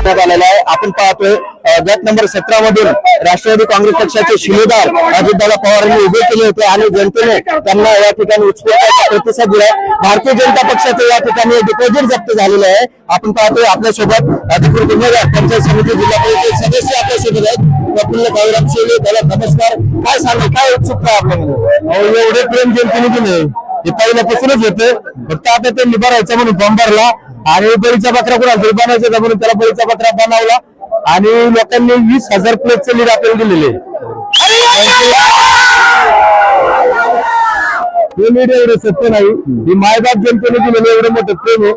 आलेला आहे। आपण पाहतोय गट नंबर 17 मधून राष्ट्रवादी काँग्रेस पक्षाचे शिलेदार अजितदादा पवार यांनी उभे केले होते आणि जनतेने त्यांना या ठिकाणी उत्स्फूर्त प्रतिसाद दिलाय। भारतीय जनता पक्षाचे या ठिकाणी डिपॉझिट जप्त झालेले आहे। आपण पाहतोय आपल्यासोबत अधिकृत उमेदवार पंचायत समिती जिल्हा परिषद सदस्य आपल्यासोबत आहेत। प्रफुल्ल काळीराम शेले, त्याला नमस्कार। काय सांगा, काय उत्सुकता आहे आपल्यामध्ये? एवढे प्रेम जनतेने दिले हे पहिल्यापासूनच होते, फक्त आता ते निभारायचं म्हणून फॉर्म भरला आणि बळीचा पत्रा कोणाला तरी बनायचा म्हणून त्याला बळीचा पत्रा बनवला आणि लोकांनी 20,000 प्लेटचे लीड आपल्याला दिलेले। हे लीड एवढं सत्य नाही, ही मायबाप जनतेने दिलेलं एवढं मोठं प्रेम आहे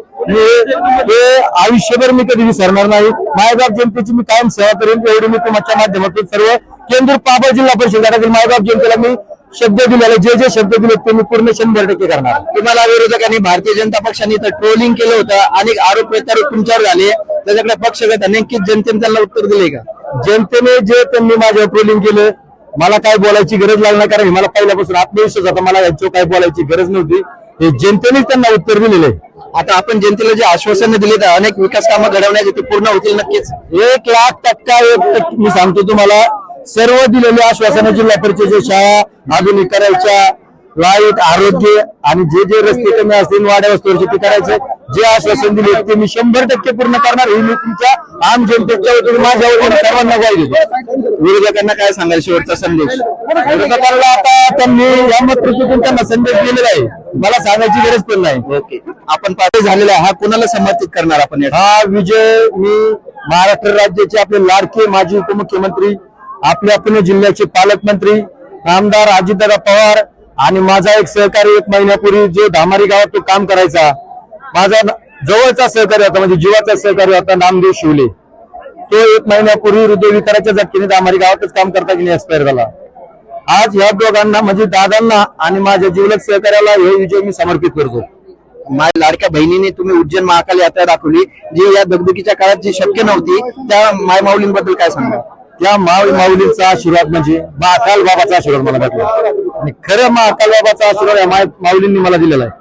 हे आयुष्यभर मी कधी विसरणार नाही। मायबाप जनतेची मी कायम सेवा करेन, एवढी मी तुमच्या माध्यमातून सर्व केंद्र पाबळ जिल्हा परिषद गटातील मायबाप जनतेला मी शब्द दिलेले, जे शब्द दिले ते मी पूर्ण 100% करणार। तुम्हाला विरोधकांनी भारतीय जनता पक्षाने तर ट्रोलिंग केलं होतं, अनेक आरोप प्रत्यारोप तुमच्यावर झाले, त्याच्याकडे पक्षगत नेमकीच जनतेने त्यांना उत्तर दिले का? जनतेने जे त्यांनी माझ्यावर ट्रोलिंग केलं, मला काय बोलायची गरज लागणार, कारण मला पहिल्यापासून आत्मविश्वास होता, मला यांच्यावर काय बोलायची गरज नव्हती, हे जनतेनेच त्यांना उत्तर दिलेले। आता आपण जनतेला जे आश्वासन दिले तर अनेक विकास कामं घडवण्याचे ते पूर्ण होतील नक्कीच? 1,00,000% मी सांगतो तुम्हाला, सर्व दिलेले आश्वासन जिल्हा परिषदेच्या शाळा आधुनिक करायच्या, लाईट, आरोग्य आणि जे रस्ते कमी असतील वाड्या वस्तूंचे ते करायचं, जे आश्वासन दिले ते मी 100% पूर्ण करणार। हे मी तुमच्या आम जनतेच्या वतीने माझ्या वतीने सर्वांना ग्वाही देतो। विरोधकांना काय सांगाल शेवटचा संदेश? विरोधकांना आता त्यांनी या मतपत्रिकेतून त्यांना संदेश दिलेला आहे, मला सांगायची गरज पण नाही। ओके, आपण पार्टी झालेला आहे, हा कुणाला समर्पित करणार आपण? हा विजय मी महाराष्ट्र राज्याचे आपले लाडके माजी उपमुख्यमंत्री, आपल्या पुणे जिल्ह्याचे पालकमंत्री आमदार अजितदादा पवार आणि माझा एक सहकारी 1 महिन्यापूर्वी जो धामारी गावात तो काम करायचा, माझा जवळचा सहकारी होता, म्हणजे जीवाचा सहकारी होता, नामदेव शिवले, तो 1 महिन्यापूर्वी हृदयविकाराच्या झटक्याने धामारी गावातच काम करता की एक्सपायर झाला। आज या दोघांना म्हणजे दादांना आणि माझ्या जीवलग सहकार्याला हे विजय मी समर्पित करतो। माझ्या लाडक्या बहिणीने तुम्ही उज्जैन महाकाल यात्रा दाखवली, जी या दगदगीच्या काळात जी शक्य नव्हती, त्या माय माऊलींबद्दल काय सांगा? त्या माऊलींचा आशीर्वाद म्हणजे महाकाल बाबाचा आशीर्वाद मला भेटला आणि खरं महाकाल बाबाचा आशीर्वाद माऊलींनी मला दिलेला आहे।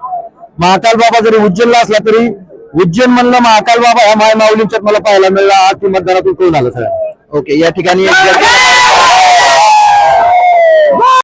महाकाल बाबा जरी उज्जैनला असला तरी उज्जैन म्हणलं महाकाल बाबा ह्या माय माऊलींच्यात मला पाहायला मिळाला। आज ती मतदानातून कळून आलं सगळं। ओके, या ठिकाणी